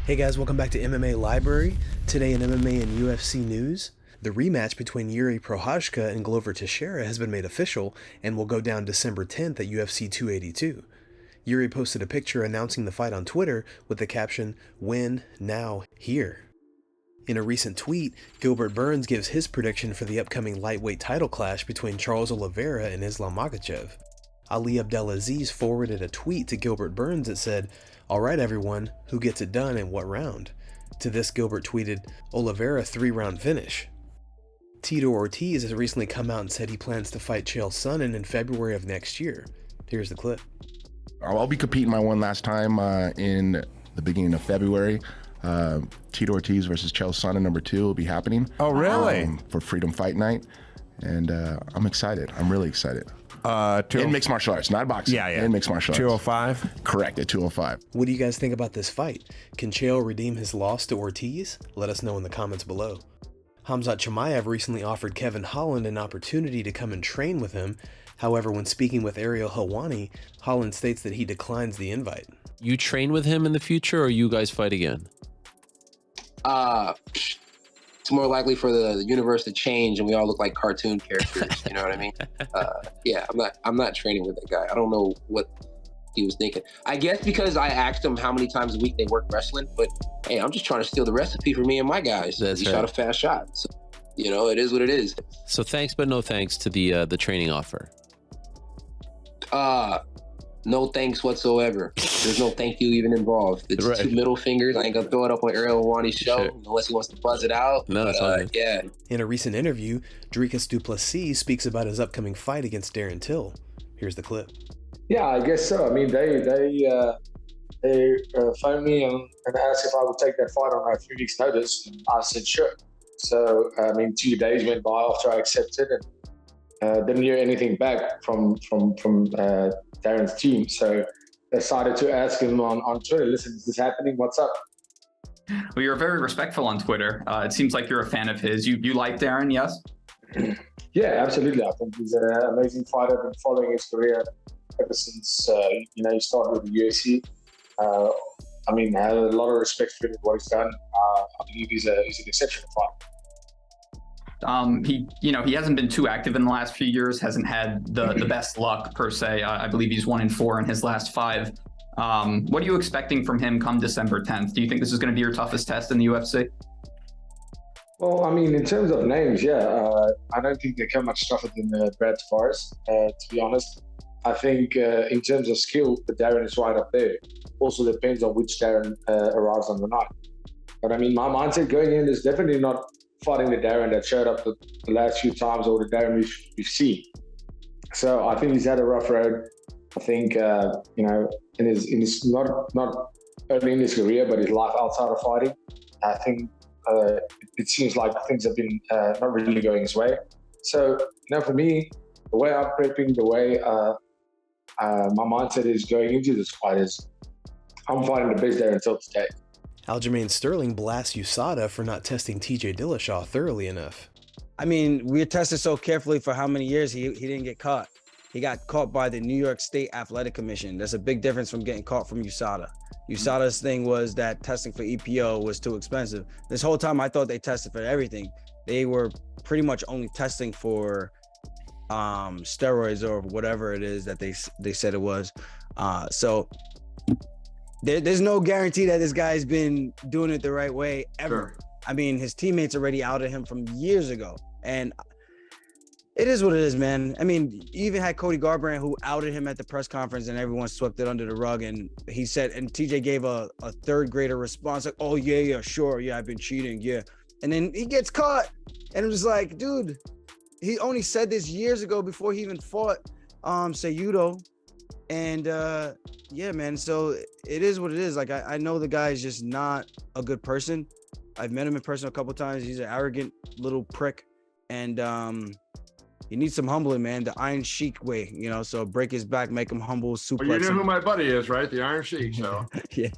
Hey guys, welcome back to MMA Library. Today in MMA and UFC news, the rematch between Yuri Prochazka and Glover Teixeira has been made official and will go down December 10th at UFC 282. Yuri posted a picture announcing the fight on Twitter with the caption, "Win, now, here." In a recent tweet, Gilbert Burns gives his prediction for the upcoming lightweight title clash between Charles Oliveira and Islam Makhachev. Ali Abdelaziz forwarded a tweet to Gilbert Burns that said, "Alright everyone, who gets it done and what round?" To this, Gilbert tweeted, "Oliveira 3-round finish." Tito Ortiz has recently come out and said he plans to fight Chael Sonnen in February of next year. Here's the clip. I'll be competing my one last time in the beginning of February. Tito Ortiz versus Chael Sonnen #2 will be happening. Oh, really? For Freedom Fight Night. And I'm excited. I'm really excited. In mixed martial arts, not boxing. Yeah. In mixed martial arts. 205? Correct, at 205. What do you guys think about this fight? Can Chael redeem his loss to Ortiz? Let us know in the comments below. Khamzat Chimaev recently offered Kevin Holland an opportunity to come and train with him. However, when speaking with Ariel Helwani, Holland states that he declines the invite. You train with him in the future, or you guys fight again? It's more likely for the universe to change and we all look like cartoon characters. You know what I mean? Yeah, I'm not training with that guy. I don't know what he was thinking. I guess because I asked him how many times a week they work wrestling, but hey, I'm just trying to steal the recipe for me and my guys. That's he right. shot a fast shot. So, you know, it is what it is. So thanks, but no thanks to the training offer. No thanks whatsoever. There's no thank you even involved. It's Right. 2 middle fingers. I ain't gonna throw it up on Ariel Helwani's show Sure. unless he wants to buzz it out. No, it's all good. Yeah. In a recent interview, Dricus du Plessis speaks about his upcoming fight against Darren Till. Here's the clip. Yeah, I guess so. I mean, they phoned me and asked if I would take that fight on a 3 weeks' notice. And I said sure. So I mean, 2 days went by after I accepted, and didn't hear anything back from Darren's team. So decided to ask him on Twitter, "Listen, is this happening? What's up?" Well, you're very respectful on Twitter. It seems like you're a fan of his. You like Darren, yes? Yeah, absolutely. I think he's an amazing fighter. I've been following his career ever since he started with the UFC. I mean, I have a lot of respect for what he's done. I believe he's an exceptional fighter. He hasn't been too active in the last few years, hasn't had the best luck per se. I believe he's 1-4 in his last 5. What are you expecting from him come December 10th? Do you think this is going to be your toughest test in the UFC? Well, I mean, in terms of names, I don't think they come much tougher than Brad Tavares, to be honest. I think in terms of skill, Darren is right up there. Also depends on which Darren arrives on the night. But I mean, my mindset going in is definitely not fighting the Darren that showed up the last few times or the Darren we've seen. So I think he's had a rough road. I think, in his not only in his career, but his life outside of fighting, I think it seems like things have been not really going his way. So, for me, the way I'm prepping, the way my mindset is going into this fight is I'm fighting the best Darren until today. Aljamain Sterling blasts USADA for not testing TJ Dillashaw thoroughly enough. I mean, we tested so carefully for how many years he didn't get caught. He got caught by the New York State Athletic Commission. There's a big difference from getting caught from USADA. USADA's thing was that testing for EPO was too expensive. This whole time I thought they tested for everything. They were pretty much only testing for steroids or whatever it is that they said it was. So there's no guarantee that this guy's been doing it the right way ever. Sure. I mean, his teammates already outed him from years ago. And it is what it is, man. I mean, you even had Cody Garbrandt who outed him at the press conference and everyone swept it under the rug. And he said, and TJ gave a third grader response like, "Oh, yeah, sure. Yeah, I've been cheating. Yeah." And then he gets caught. And I'm just like, dude, he only said this years ago before he even fought Sayudo. And yeah, man, so it is what it is. Like, I know the guy is just not a good person. I've met him in person a couple of times. He's an arrogant little prick. And he needs some humbling, man. The Iron Sheik way, so break his back, make him humble, suplex Well, you know him. who my buddy is, right? The Iron Sheik, so. Yeah.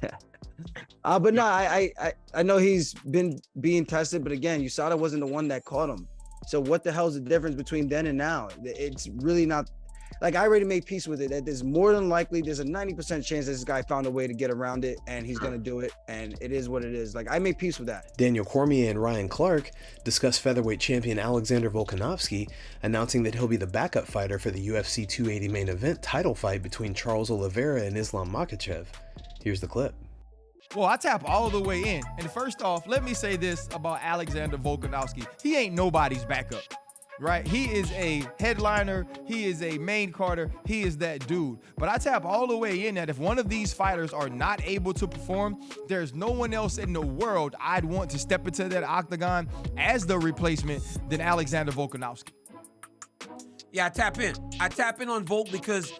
But no, I know he's been being tested, but again, USADA wasn't the one that caught him. So what the hell's the difference between then and now? It's really not. like I already made peace with it. That there's more than likely there's a 90% chance that this guy found a way to get around it, and he's gonna do it. And it is what it is. Like I made peace with that. Daniel Cormier and Ryan Clark discussed featherweight champion Alexander Volkanovski announcing that he'll be the backup fighter for the UFC 280 main event title fight between Charles Oliveira and Islam Makhachev. Here's the clip. Well, I tap all the way in. And first off, let me say this about Alexander Volkanovski. He ain't nobody's backup, right? He is a headliner. He is a main carder. He is that dude. But I tap all the way in that if one of these fighters are not able to perform, there's no one else in the world I'd want to step into that octagon as the replacement than Alexander Volkanovski. Yeah, I tap in. I tap in on Volk because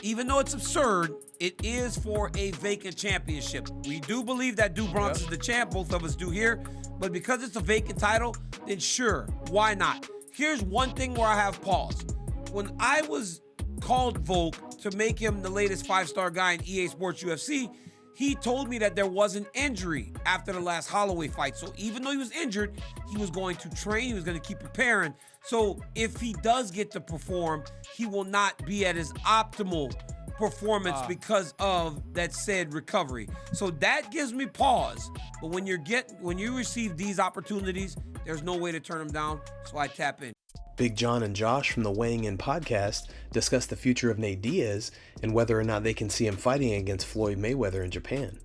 even though it's absurd, it is for a vacant championship. We do believe that Duke Bronx is the champ. Both of us do here. But because it's a vacant title, then sure, why not? Here's one thing where I have pause. When I was called Volk to make him the latest 5-star guy in EA Sports UFC, he told me that there was an injury after the last Holloway fight. So even though he was injured, he was going to train, he was going to keep preparing. So if he does get to perform, he will not be at his optimal performance because of that said recovery. So that gives me pause. But when you receive these opportunities, there's no way to turn them down. So I tap in. Big John and Josh from the Weighing In podcast discussed the future of Nate Diaz and whether or not they can see him fighting against Floyd Mayweather in Japan.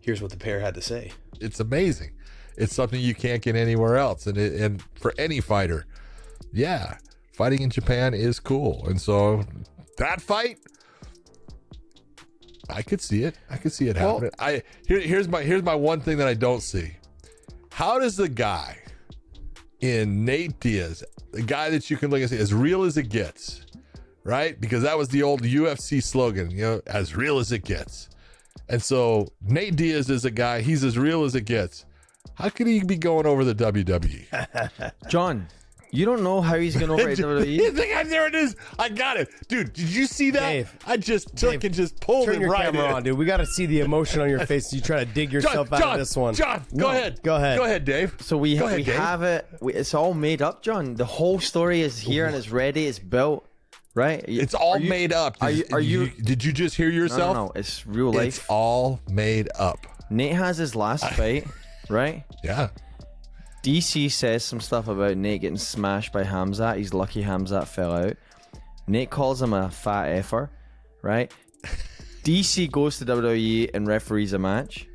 Here's what the pair had to say. It's amazing. It's something you can't get anywhere else. And for any fighter, yeah, fighting in Japan is cool. And so that fight, I could see it. I could see it happening. Here's my one thing that I don't see. How does the guy in Nate Diaz, the guy that you can look and say, as real as it gets, right? Because that was the old UFC slogan, as real as it gets. And so Nate Diaz is a guy, he's as real as it gets. How could he be going over the WWE? John, you don't know how he's going to operate WWE. There it is. I got it. Dude, did you see that? Dave, I just took and just pulled it right in. Turn your camera on, dude. We got to see the emotion on your face as you try to dig yourself out of this one. John, go ahead. Go ahead. Go ahead, Dave. So we have it. It's all made up, John. The whole story is here and it's ready. It's built, right? It's all made up. Did you just hear yourself? No, it's real life. It's all made up. Nate has his last fight, right? Yeah. DC says some stuff about Nate getting smashed by Khamzat. He's lucky Khamzat fell out. Nate calls him a fat effer, right? DC goes to WWE and referees a match.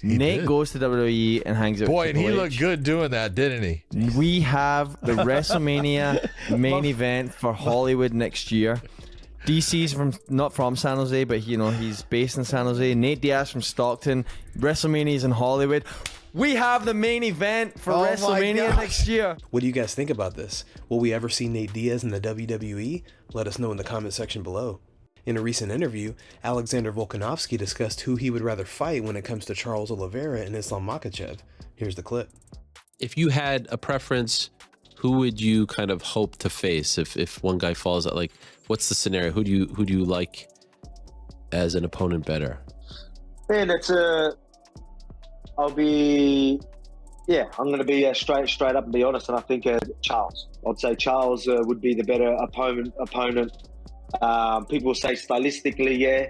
Nate goes to WWE and hangs out with and he looked good doing that, didn't he? We have the WrestleMania main event for Hollywood next year. DC's not from San Jose, but he's based in San Jose. Nate Diaz from Stockton. WrestleMania's in Hollywood. We have the main event for WrestleMania next year. What do you guys think about this? Will we ever see Nate Diaz in the WWE? Let us know in the comment section below. In a recent interview, Alexander Volkanovski discussed who he would rather fight when it comes to Charles Oliveira and Islam Makhachev. Here's the clip. If you had a preference, who would you kind of hope to face if one guy falls out? Like, what's the scenario? Who do you like as an opponent better? Man, I'm going to be straight up and be honest, and I think Charles. I'd say Charles would be the better opponent. People say stylistically, yeah,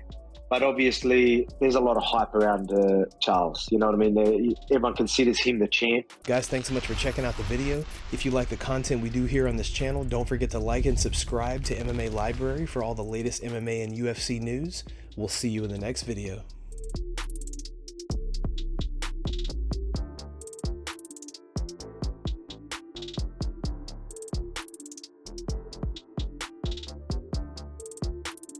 but obviously there's a lot of hype around Charles. You know what I mean? Everyone considers him the champ. Guys, thanks so much for checking out the video. If you like the content we do here on this channel, don't forget to like and subscribe to MMA Library for all the latest MMA and UFC news. We'll see you in the next video.